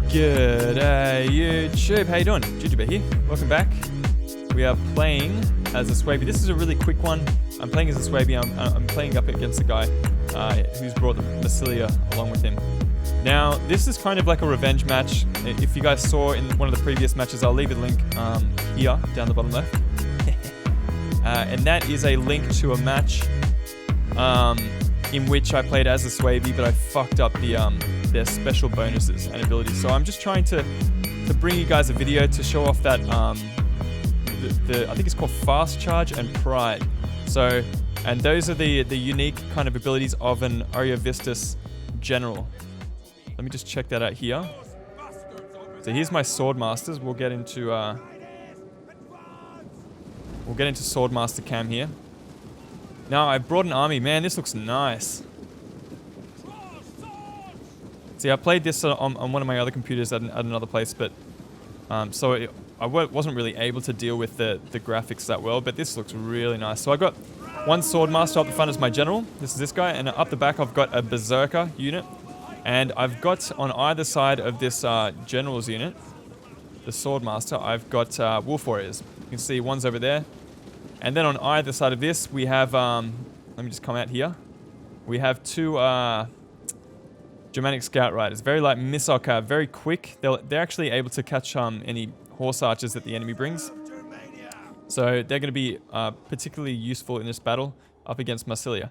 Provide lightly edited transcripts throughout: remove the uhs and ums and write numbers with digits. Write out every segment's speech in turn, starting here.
G'day YouTube, how you doing? Jujubear here, welcome back. We are playing as a Suebi. This is a really quick one. I'm playing as a Suebi. I'm playing up against the guy who's brought the Massilia along with him. Now, this is kind of like a revenge match. If you guys saw in one of the previous matches, I'll leave a link here, down the bottom left. And that is a link to a match in which I played as a Suebi, but I fucked up their special bonuses and abilities. So I'm just trying to bring you guys a video to show off that I think it's called Fast Charge and Pride. So, and those are the unique kind of abilities of an Ariovistus general. Let me just check that out here. So here's my Swordmasters. We'll get into Swordmaster cam here. Now I've brought an army. Man, this looks nice. See, I played this on one of my other computers at another place, but I wasn't really able to deal with the graphics that well, but this looks really nice. So I got one Swordmaster up the front as my general. This is this guy, and up the back I've got a Berserker unit. And I've got on either side of this general's unit, the Swordmaster, I've got Wolf Warriors. You can see one's over there. And then on either side of this, we have, let me just come out here. We have two Germanic Scout Riders. Very light missile cav, very quick. They're actually able to catch any horse archers that the enemy brings. So they're going to be particularly useful in this battle up against Massilia.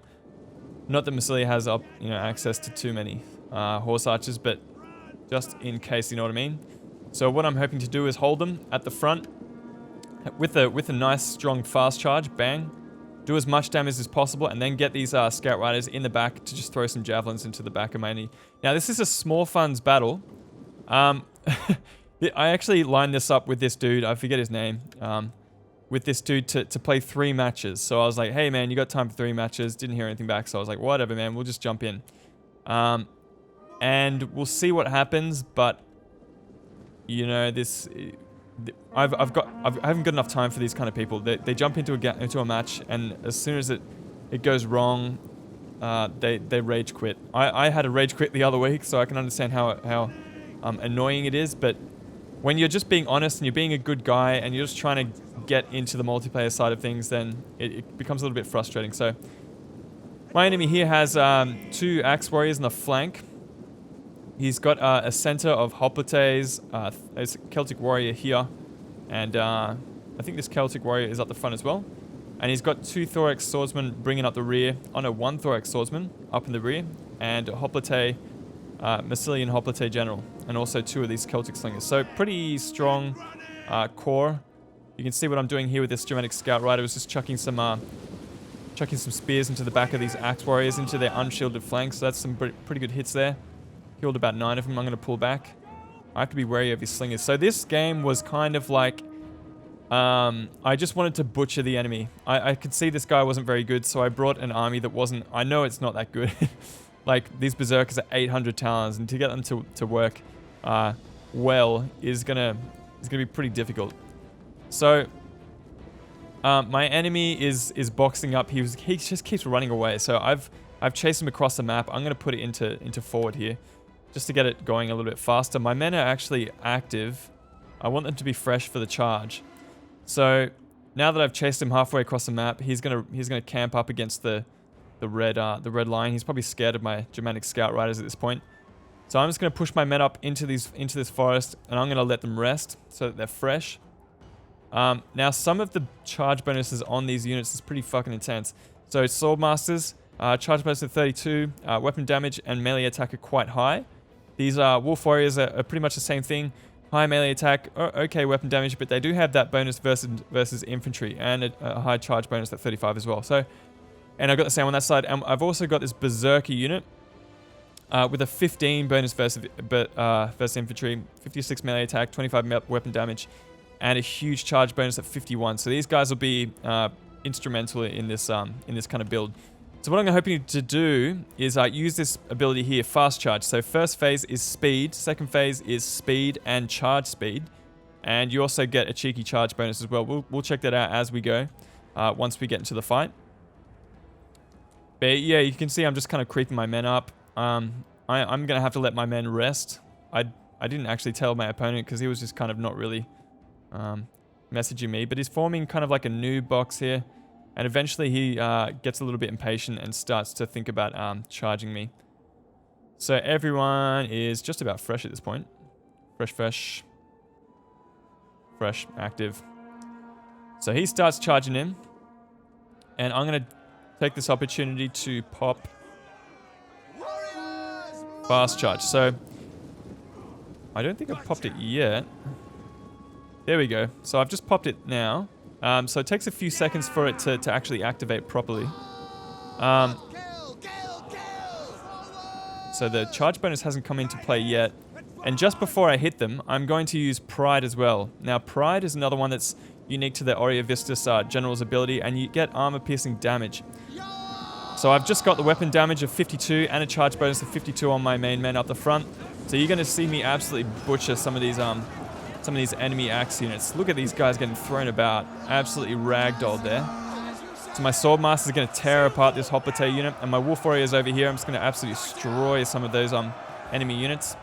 Not that Massilia has access to too many horse archers, but just in case, you know what I mean. So what I'm hoping to do is hold them at the front with a nice strong fast charge, bang, do as much damage as possible, and then get these Scout Riders in the back to just throw some javelins into the back of my enemy. Now this is a small funds battle. I actually lined this up with this dude, I forget his name, with this dude to play 3 matches. So I was like, hey man, you got time for 3 matches? Didn't hear anything back, so I was like, whatever man, we'll just jump in. And we'll see what happens, but you know, I haven't got enough time for these kind of people. They jump into a match, and as soon as it goes wrong, they rage quit. I had a rage quit the other week, so I can understand how annoying it is. But when you're just being honest and you're being a good guy and you're just trying to get into the multiplayer side of things, then it becomes a little bit frustrating. So my enemy here has 2 Axe Warriors in the flank. He's got a center of Hoplites, a Celtic Warrior here, and I think this Celtic Warrior is up the front as well. And he's got 2 Thorax Swordsmen bringing up the rear. Oh no, 1 Thorax Swordsman up in the rear, and a Hoplite, Massilian Hoplite General, and also 2 of these Celtic Slingers. So pretty strong core. You can see what I'm doing here with this Germanic Scout Rider. I was just chucking some spears into the back of these Axe Warriors, into their unshielded flanks. So that's some pretty good hits there. Killed about 9 of them. I'm going to pull back. I have to be wary of his slingers. So this game was kind of like, I just wanted to butcher the enemy. I could see this guy wasn't very good, so I brought an army that wasn't, I know it's not that good. Like, these Berserkers are 800 talons, and to get them to work well is gonna be pretty difficult. So, my enemy is boxing up. He just keeps running away. So I've chased him across the map. I'm going to put it into forward here, just to get it going a little bit faster. My men are actually active. I want them to be fresh for the charge. So now that I've chased him halfway across the map, he's gonna camp up against the red line. He's probably scared of my Germanic Scout Riders at this point. So I'm just gonna push my men up into this forest, and I'm gonna let them rest so that they're fresh. Now some of the charge bonuses on these units is pretty fucking intense. So Swordmasters, charge bonus of 32, weapon damage and melee attack are quite high. These Wolf Warriors are pretty much the same thing. High melee attack, okay weapon damage, but they do have that bonus versus infantry, and a high charge bonus at 35 as well. So, and I've got the same on that side. And I've also got this Berserker unit with a 15 bonus versus infantry, 56 melee attack, 25 weapon damage, and a huge charge bonus at 51. So these guys will be instrumental in this kind of build. So what I'm hoping to do is use this ability here, Fast Charge. So first phase is speed, second phase is speed and charge speed, and you also get a cheeky charge bonus as well. We'll check that out as we go, once we get into the fight. But yeah, you can see I'm just kind of creeping my men up. I'm going to have to let my men rest. I I didn't actually tell my opponent because he was just kind of not really messaging me. But he's forming kind of like a new box here. And eventually he gets a little bit impatient and starts to think about charging me. So everyone is just about fresh at this point. Fresh, active. So he starts charging in. And I'm going to take this opportunity to pop fast charge. So I don't think I've popped it yet. There we go. So I've just popped it now. So it takes a few seconds for it to actually activate properly. So the charge bonus hasn't come into play yet. And just before I hit them, I'm going to use Pride as well. Now, Pride is another one that's unique to the Aurea Vistus General's ability, and you get armor-piercing damage. So I've just got the weapon damage of 52 and a charge bonus of 52 on my main man up the front. So you're going to see me absolutely butcher some of these enemy axe units. Look at these guys getting thrown about. Absolutely ragdolled there. So my Swordmaster is going to tear apart this Hoplite unit, and my Wolf Warrior is over here. I'm just going to absolutely destroy some of those enemy units.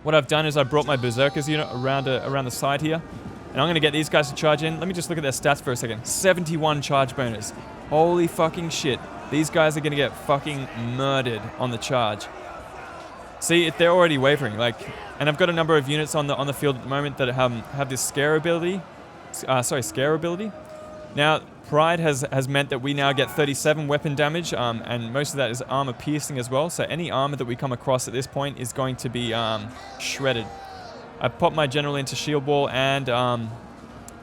What I've done is I brought my Berserkers unit around the side here, and I'm going to get these guys to charge in. Let me just look at their stats for a second. 71 charge bonus. Holy fucking shit. These guys are going to get fucking murdered on the charge. See, they're already wavering. And I've got a number of units on the field at the moment that have this scare ability. Scare ability. Now, Pride has meant that we now get 37 weapon damage, and most of that is armor piercing as well. So any armor that we come across at this point is going to be shredded. I've popped my general into shield wall and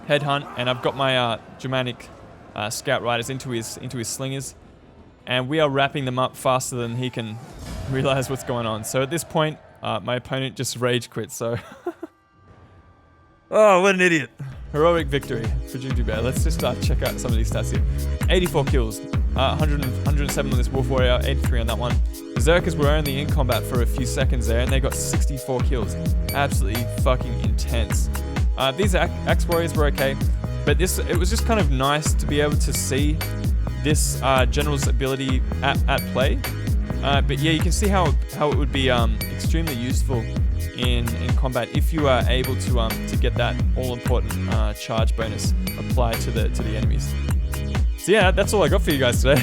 headhunt, and I've got my Germanic scout riders into his slingers, and we are wrapping them up faster than he can realize what's going on. So at this point, my opponent just rage quit. So, oh, what an idiot! Heroic victory for Jujubear. Let's just check out some of these stats here. 84 kills, 107 on this Wolf Warrior, 83 on that one. Berserkers were only in combat for a few seconds there, and they got 64 kills. Absolutely fucking intense. These Axe Warriors were okay, but it was just kind of nice to be able to see this General's ability at play. But yeah, you can see how it would be extremely useful in combat if you are able to get that all-important charge bonus applied to the enemies. So yeah, that's all I got for you guys today.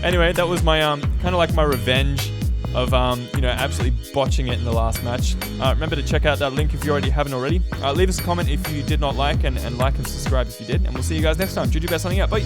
Anyway, that was my kind of like my revenge of absolutely botching it in the last match. Remember to check out that link if you already haven't already. Leave us a comment if you did not like, and like and subscribe if you did. And we'll see you guys next time. Jujubear signing out. Bye.